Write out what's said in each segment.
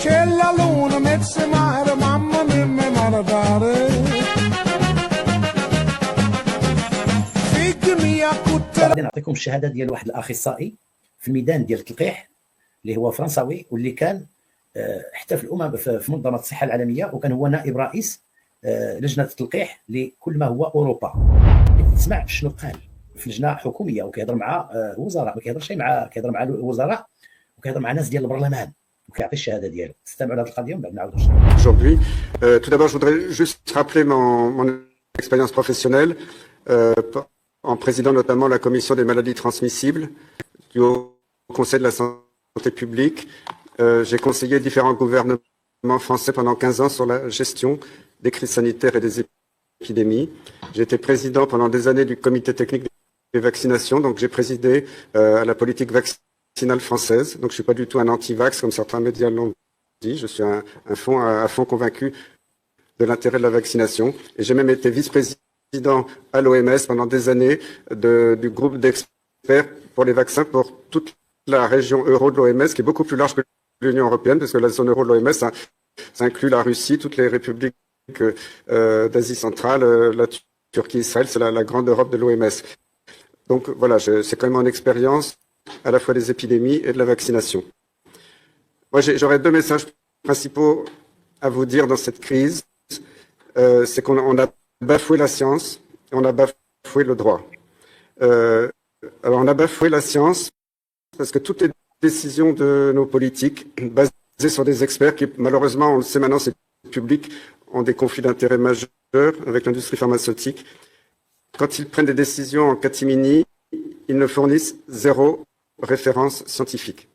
C'è la luna, mezza mare, mamma mia, mi maradare. فيكني يا كتر. غادي نعطيكم الشهاده ديال واحد الاخصائي في الميدان ديال التلقيح اللي هو فرنساوي واللي كان حتى في الامم في منظمه الصحه العالميه، وكان هو نائب رئيس لجنه التلقيح لكل ما هو اوروبا. تسمع شنو قال في لجنه حكوميه وكيهضر مع وزراء، ما كيهضرش كيهضر مع الوزراء وكيهضر مع ناس ديال البرلمان وكيعطي الشهاده ديالو. تستمعوا لهذه القضيه ومن بعد نعاودوا نشرحوا. Aujourd'hui, tout d'abord, je voudrais juste rappeler mon expérience professionnelle en présidant notamment la commission des maladies transmissibles du Haut Conseil de la santé publique. J'ai conseillé différents gouvernements français pendant 15 ans sur la gestion des crises sanitaires et des épidémies. J'ai été président pendant des années du comité technique des vaccinations, donc j'ai présidé à la politique vaccinale française. Donc je suis pas du tout un anti-vax comme certains médias l'ont dit. Je suis à fond convaincu de l'intérêt de la vaccination. Et j'ai même été vice-président à l'OMS pendant des années du groupe d'experts pour les vaccins pour toute la région euro de l'OMS, qui est beaucoup plus large que l'Union européenne, parce que la zone euro de l'OMS, ça inclut la Russie, toutes les républiques d'Asie centrale, la Turquie, Israël, c'est la grande Europe de l'OMS. Donc voilà, c'est quand même mon expérience à la fois des épidémies et de la vaccination. Moi, j'aurais deux messages principaux à vous dire dans cette crise. C'est qu'on a bafoué la science et on a bafoué le droit. Alors, on a bafoué la science parce que toutes les décisions de nos politiques, basées sur des experts qui, malheureusement, on le sait maintenant, c'est public, ont des conflits d'intérêts majeurs avec l'industrie pharmaceutique. Quand ils prennent des décisions en catimini, ils ne fournissent zéro référence scientifique.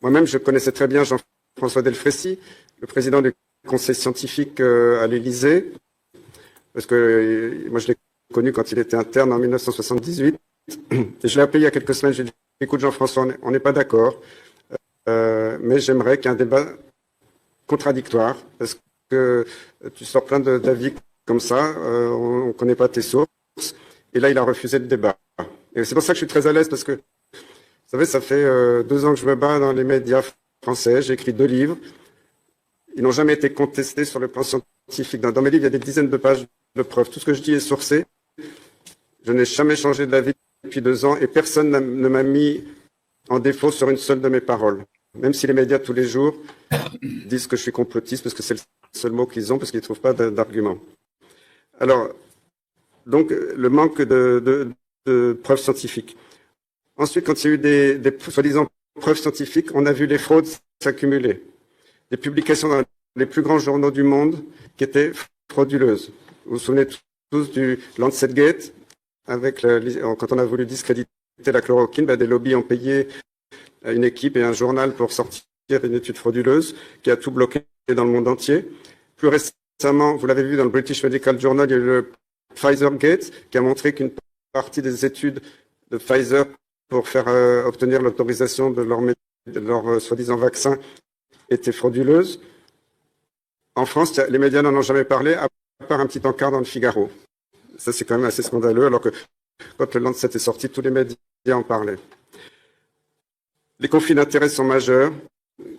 Moi-même, je connaissais très bien Jean-François Delfrécy, le président du conseil scientifique à l'Élysée, parce que moi, je l'ai connu quand il était interne en 1978. Et je l'ai appelé il y a quelques semaines, j'ai dit, écoute Jean-François, on n'est pas d'accord, mais j'aimerais qu'il y ait un débat contradictoire, parce que tu sors plein d'avis comme ça, on ne connaît pas tes sources, et là il a refusé le débat. Et c'est pour ça que je suis très à l'aise, parce que, vous savez, ça fait 2 ans que je me bats dans les médias français, j'ai écrit 2 livres, ils n'ont jamais été contestés sur le plan scientifique. Dans mes livres, il y a des dizaines de pages de preuves. Tout ce que je dis est sourcé. Je n'ai jamais changé d'avis depuis 2 ans et personne ne m'a mis en défaut sur une seule de mes paroles. Même si les médias tous les jours disent que je suis complotiste parce que c'est le seul mot qu'ils ont, parce qu'ils ne trouvent pas d'argument. Alors, donc, le manque de preuves scientifiques. Ensuite, quand il y a eu des soi-disant preuves scientifiques, on a vu les fraudes s'accumuler. Des publications dans les plus grands journaux du monde qui étaient frauduleuses. Vous vous souvenez tous du Lancet Gate, quand on a voulu discréditer la chloroquine, des lobbies ont payé une équipe et un journal pour sortir une étude frauduleuse qui a tout bloqué dans le monde entier. Plus récemment, vous l'avez vu dans le British Medical Journal, il y a eu le Pfizer Gate qui a montré qu'une partie des études de Pfizer pour faire obtenir l'autorisation de leur soi-disant vaccin était frauduleuse. En France, les médias n'en ont jamais parlé, à part un petit encart dans le Figaro. Ça, c'est quand même assez scandaleux, alors que quand le Lancet est sorti, tous les médias en parlaient. Les conflits d'intérêts sont majeurs,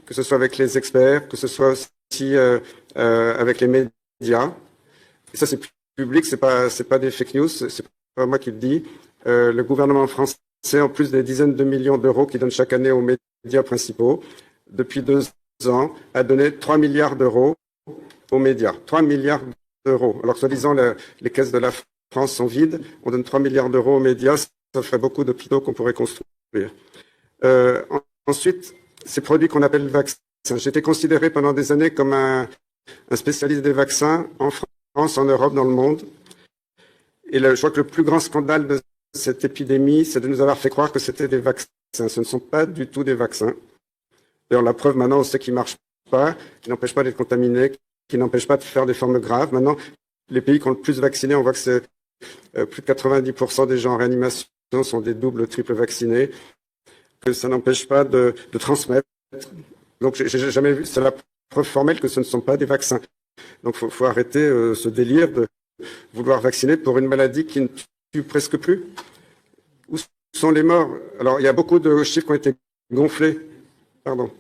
que ce soit avec les experts, que ce soit aussi avec les médias. Et ça, c'est public, c'est pas des fake news, c'est pas moi qui le dis. Le gouvernement français, en plus des dizaines de millions d'euros qu'il donne chaque année aux médias principaux, depuis 2 ans, a donné 3 milliards d'euros aux médias. 3 milliards d'euros. Alors, soi-disant, les caisses de la France sont vides. On donne 3 milliards d'euros aux médias. Ça ferait beaucoup d'hôpitaux qu'on pourrait construire. Ensuite, ces produits qu'on appelle vaccins. J'ai été considéré pendant des années comme un spécialiste des vaccins en France, en Europe, dans le monde. Et je crois que le plus grand scandale de cette épidémie, c'est de nous avoir fait croire que c'était des vaccins. Ce ne sont pas du tout des vaccins. D'ailleurs, la preuve, maintenant, on sait qu'ils ne marchent pas, qu'ils n'empêchent pas d'être contaminés, qu'ils n'empêchent pas de faire des formes graves. Maintenant, les pays qui ont le plus vacciné, on voit que c'est plus de 90% des gens en réanimation sont des doubles, triples vaccinés, que ça n'empêche pas de transmettre. Donc, j'ai jamais vu, c'est la preuve formelle que ce ne sont pas des vaccins. Donc, faut arrêter ce délire de vouloir vacciner pour une maladie qui ne tue presque plus. Où sont les morts? Alors, il y a beaucoup de chiffres qui ont été gonflés. Pardon.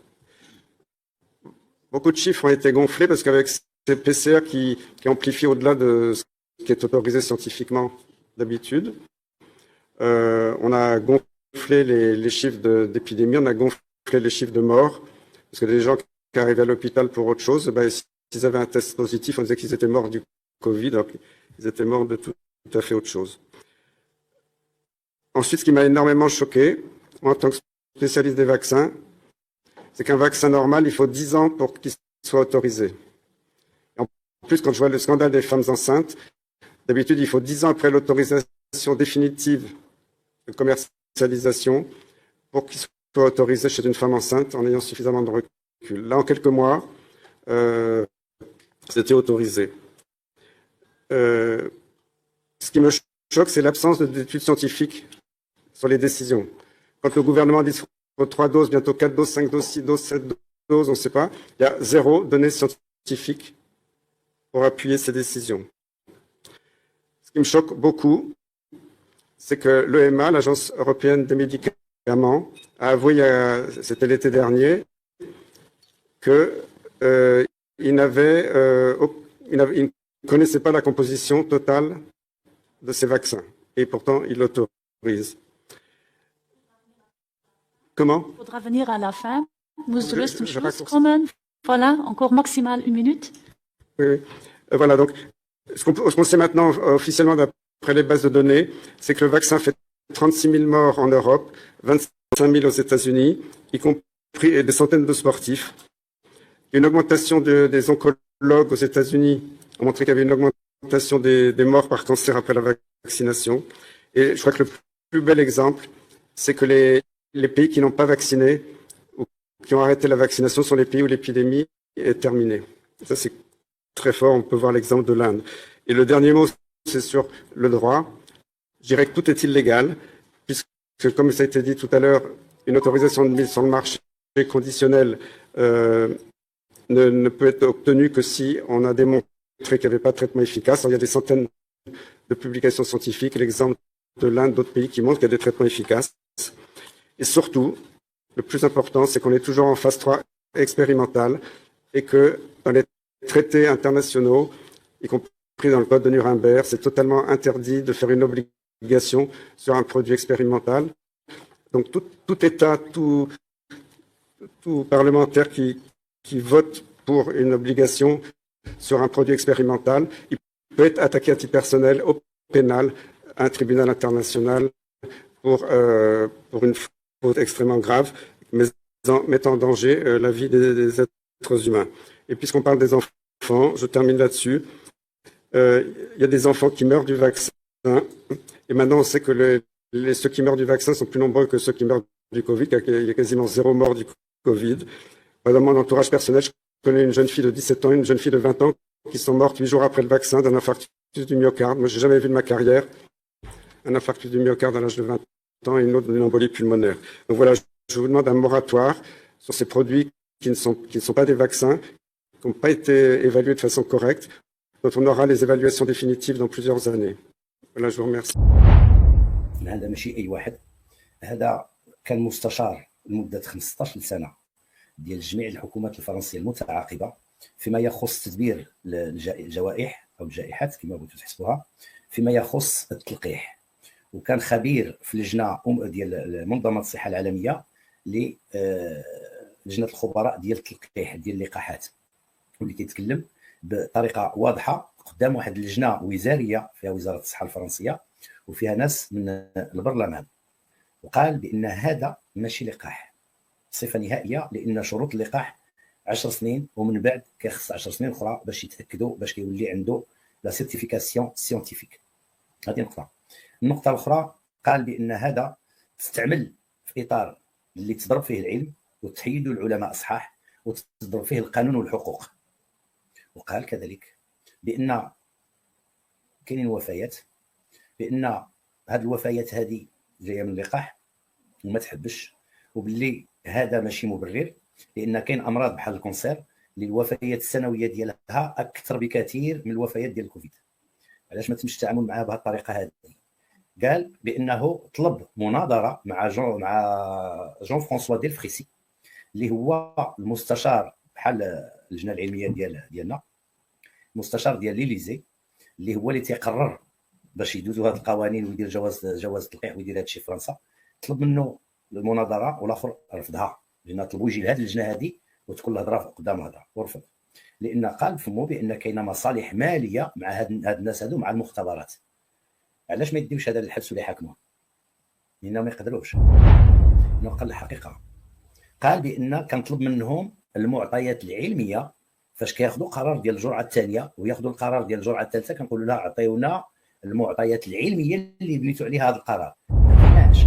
Beaucoup de chiffres ont été gonflés parce qu'avec ces PCR qui amplifient au-delà de ce qui est autorisé scientifiquement d'habitude, on a gonflé les chiffres d'épidémie, on a gonflé les chiffres de morts, parce que les gens qui arrivaient à l'hôpital pour autre chose, ben, s'ils avaient un test positif, on disait qu'ils étaient morts du Covid, alors qu'ils étaient morts de tout à fait autre chose. Ensuite, ce qui m'a énormément choqué, moi, en tant que spécialiste des vaccins, c'est qu'un vaccin normal, il faut 10 ans pour qu'il soit autorisé. Et en plus, quand je vois le scandale des femmes enceintes, d'habitude, il faut 10 ans après l'autorisation définitive de commercialisation pour qu'il soit autorisé chez une femme enceinte en ayant suffisamment de recul. Là, en quelques mois, c'était autorisé. Ce qui me choque, c'est l'absence d'études scientifiques sur les décisions. Quand le gouvernement dit 3 doses, bientôt 4 doses, 5 doses, 6 doses, 7 doses, on ne sait pas, il y a 0 données scientifiques pour appuyer ces décisions. Ce qui me choque beaucoup, c'est que l'EMA, l'Agence européenne des médicaments, a avoué, c'était l'été dernier, qu'il ne connaissait pas la composition totale de ces vaccins. Et pourtant, il l'autorise. Comment? Il faudra venir à la fin. Muss zum Schluss kommen. Voilà, encore maximal 1 minute. Oui. Voilà, donc, ce qu'on sait maintenant officiellement d'après les bases de données, c'est que le vaccin fait 36 000 morts en Europe, 25 000 aux États-Unis, y compris des centaines de sportifs. Il y a une augmentation des oncologues aux États-Unis a montré qu'il y avait une augmentation des morts par cancer après la vaccination. Et je crois que le plus bel exemple, c'est que les pays qui n'ont pas vacciné ou qui ont arrêté la vaccination sont les pays où l'épidémie est terminée. Ça, c'est très fort. On peut voir l'exemple de l'Inde. Et le dernier mot, c'est sur le droit. Je dirais que tout est illégal, puisque, comme ça a été dit tout à l'heure, une autorisation de mise sur le marché conditionnelle ne peut être obtenue que si on a démontré qu'il n'y avait pas de traitement efficace. Alors, il y a des centaines de publications scientifiques, l'exemple de l'Inde, d'autres pays qui montrent qu'il y a des traitements efficaces. Et surtout, le plus important, c'est qu'on est toujours en phase 3 expérimentale et que dans les traités internationaux, y compris dans le code de Nuremberg, c'est totalement interdit de faire une obligation sur un produit expérimental. Donc tout État, tout parlementaire qui vote pour une obligation sur un produit expérimental, il peut être attaqué à titre personnel au pénal à un tribunal international pour une faute extrêmement grave, mais mettant en danger la vie des êtres humains. Et puisqu'on parle des enfants, je termine là-dessus. Il y a des enfants qui meurent du vaccin, et maintenant on sait que ceux qui meurent du vaccin sont plus nombreux que ceux qui meurent du Covid. Il y a quasiment 0 mort du Covid. Dans mon entourage personnel, je connais une jeune fille de 17 ans, une jeune fille de 20 ans qui sont mortes 8 jours après le vaccin d'un infarctus du myocarde. Moi, j'ai jamais vu de ma carrière un infarctus du myocarde à l'âge de 20 ans et une autre d'une embolie pulmonaire. Donc voilà, je vous demande un moratoire sur ces produits qui ne sont pas des vaccins, qui n'ont pas été évalués de façon correcte, dont on aura les évaluations définitives dans plusieurs années. Voilà, je vous remercie. هذا ماشي اي واحد، هذا كان مستشار لمده 15 سنه ديال جميع الحكومات الفرنسيه المتعاقبه فيما يخص تدبير الجوائح او الجائحات كما بغيتوا تحسبوها، فيما يخص التلقيح، وكان خبير في لجنه ديال منظمه الصحه العالميه لجنه الخبراء ديال التلقيح ديال اللقاحات، واللي كيتكلم بطريقه واضحه قدام واحد اللجنه وزاريه فيها وزاره الصحه الفرنسيه وفيها ناس من البرلمان، وقال بان هذا ماشي لقاح صفه نهائيه، لان شروط اللقاح 10 سنين ومن بعد كيخص 10 سنين اخرى باش يتاكدوا باش كيولي عنده لا سيرتيفيكاسيون سيونتيفيك. هذه نقطه. النقطه الاخرى قال بان هذا تستعمل في اطار اللي تضرب فيه العلم وتحيدوا العلماء الصحاح وتضرب فيه القانون والحقوق. وقال كذلك بان كاينين وفيات، بان هذه الوفيات هذه جايه من اللقاح وما تحبش، وباللي هذا ماشي مبرر، لان كاين امراض بحال الكونسير اللي الوفيات السنويه ديالها اكثر بكثير من الوفيات ديال الكوفيد. علاش ما تمش التعامل معها بهذه الطريقه هذه؟ قال بانه طلب مناظره مع جون فرانسوا ديلفريسي اللي هو المستشار بحال اللجنه العلميه ديالنا، المستشار ديال ليليزي، اللي هو اللي تيقرر باش يدوزوا هذه القوانين ويدير جواز التلقيح ويدير هذا الشيء في فرنسا. طلب منه المناظره والاخر رفضها، لان طلبوا يجي لهذه اللجنه هذه وتكون الهضره قدام الهضره، ورفض لان قال فمو بان كاينه مصالح ماليه مع هاد الناس هادو مع المختبرات. علاش ما يديوش هذا للحبس ولا يحاكموه؟ لانهم ما يقدروش. انه قال الحقيقه، قال بان كنطلب منهم المعطيات العلميه فاش كياخذوا قرار ديال الجرعه الثانيه وياخذوا القرار ديال الجرعه الثالثه، كنقولوا لها عطيونا المعطيات العلميه اللي بنيتوا عليها هذا القرار. ما كايناش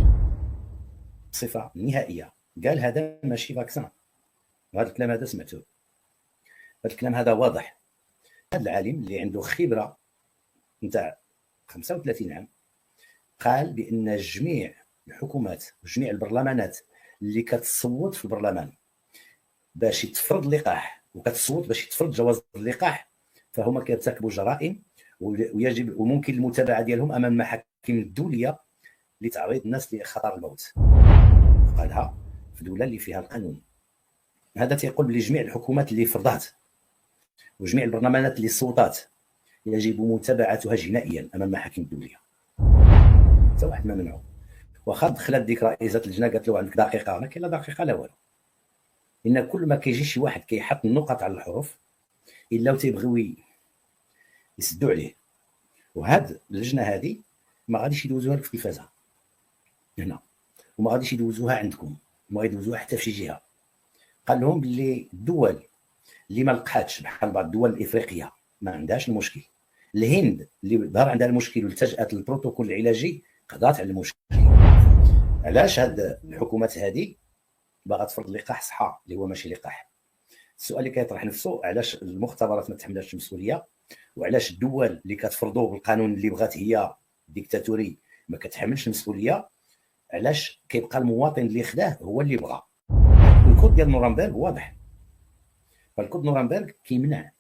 بصفه نهائيه. قال هذا ماشي فاكسان. وهذا الكلام هذا سمعتوه، هذا الكلام هذا واضح. هذا العالم اللي عنده خبره نتاع 35 عام قال بان جميع الحكومات وجميع البرلمانات اللي كتصوت في البرلمان باش يتفرض اللقاح وكتصوت باش يتفرض جواز اللقاح، فهما كيرتكبوا جرائم ويجب وممكن المتابعه ديالهم امام المحاكم الدوليه لتعريض الناس لخطر الموت. قالها في دوله اللي فيها القانون. هذا تيقول لجميع الحكومات اللي فرضات وجميع البرلمانات اللي صوتات يجب متابعتها جنائيا امام المحاكم الدوليه. حتى واحد ما منعه. واخا دخلت ديك رئيسه اللجنه قالت له عندك دقيقه، ما كاين لا دقيقه لا والو. ان كل ما كيجي شي واحد كيحط النقط على الحروف الا تيبغيو يسدوا عليه. وهاد اللجنه هذه ما غاديش يدوزوها لك في التلفازه هنا، وما غاديش يدوزوها عندكم، ما غيدوزوها حتى في شي جهه. قال لهم باللي الدول اللي ما لقحاتش بحال بعض الدول الافريقيه ما عندهاش المشكل. الهند اللي ظهر عندها المشكل والتجأت للبروتوكول العلاجي قضات على المشكل. علاش هاد الحكومات هذه باغا تفرض لقاح صحه اللي هو ماشي لقاح؟ السؤال اللي كيطرح نفسه علاش المختبرات ما تحملش المسؤوليه، وعلاش الدول اللي كتفرضوا بالقانون اللي بغات هي ديكتاتوري ما كتحملش المسؤوليه؟ علاش كيبقى المواطن اللي خداه هو اللي بغى؟ الكود ديال نورنبرغ واضح. فالكود نورنبرغ كيمنع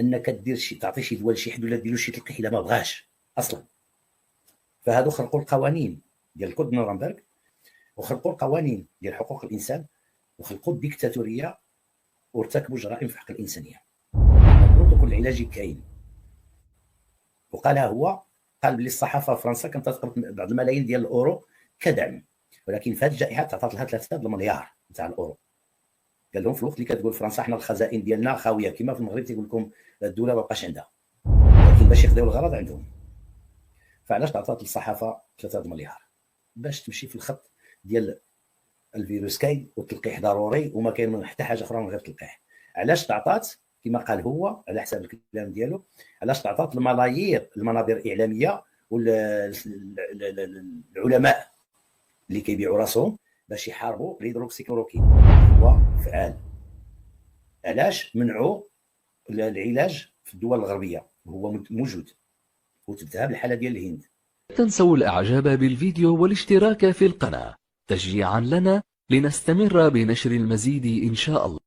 انك دير شي تعطي شي دول شي حد ولا ديروا شي تلقيح الا ما بغاش اصلا. فهادو خلقوا القوانين ديال الكود نورنبرغ وخلقوا القوانين ديال حقوق الانسان وخلقوا الديكتاتوريه وارتكبوا جرائم في حق الانسانيه. البروتوكول العلاجي كاين وقالها هو، قال بلي الصحافه في فرنسا كانت تقبض بعض الملايين ديال الاورو كدعم، ولكن في هذه الجائحه تعطات لها 3 المليار نتاع الاورو. قال لهم في الوقت اللي كتقول فرنسا حنا الخزائن ديالنا خاويه، كما في المغرب تيقول لكم الدوله ما بقاش عندها، لكن باش يخديو الغرض عندهم. فعلاش تعطات للصحافه 3 المليار؟ باش تمشي في الخط ديال الفيروس كاين والتلقيح ضروري وما كاين حتى حاجه اخرى من غير التلقيح. علاش تعطات كما قال هو على حساب الكلام ديالو، علاش تعطات الملايير المنابر الاعلاميه والعلماء اللي كيبيعوا راسهم باش يحاربوا الهيدروكسيكلوروكين هو فعال. علاش منعوا العلاج في الدول الغربيه وهو موجود وتبتها بالحاله ديال الهند. لا تنسوا الاعجاب بالفيديو والاشتراك في القناة تشجيعا لنا لنستمر بنشر المزيد إن شاء الله.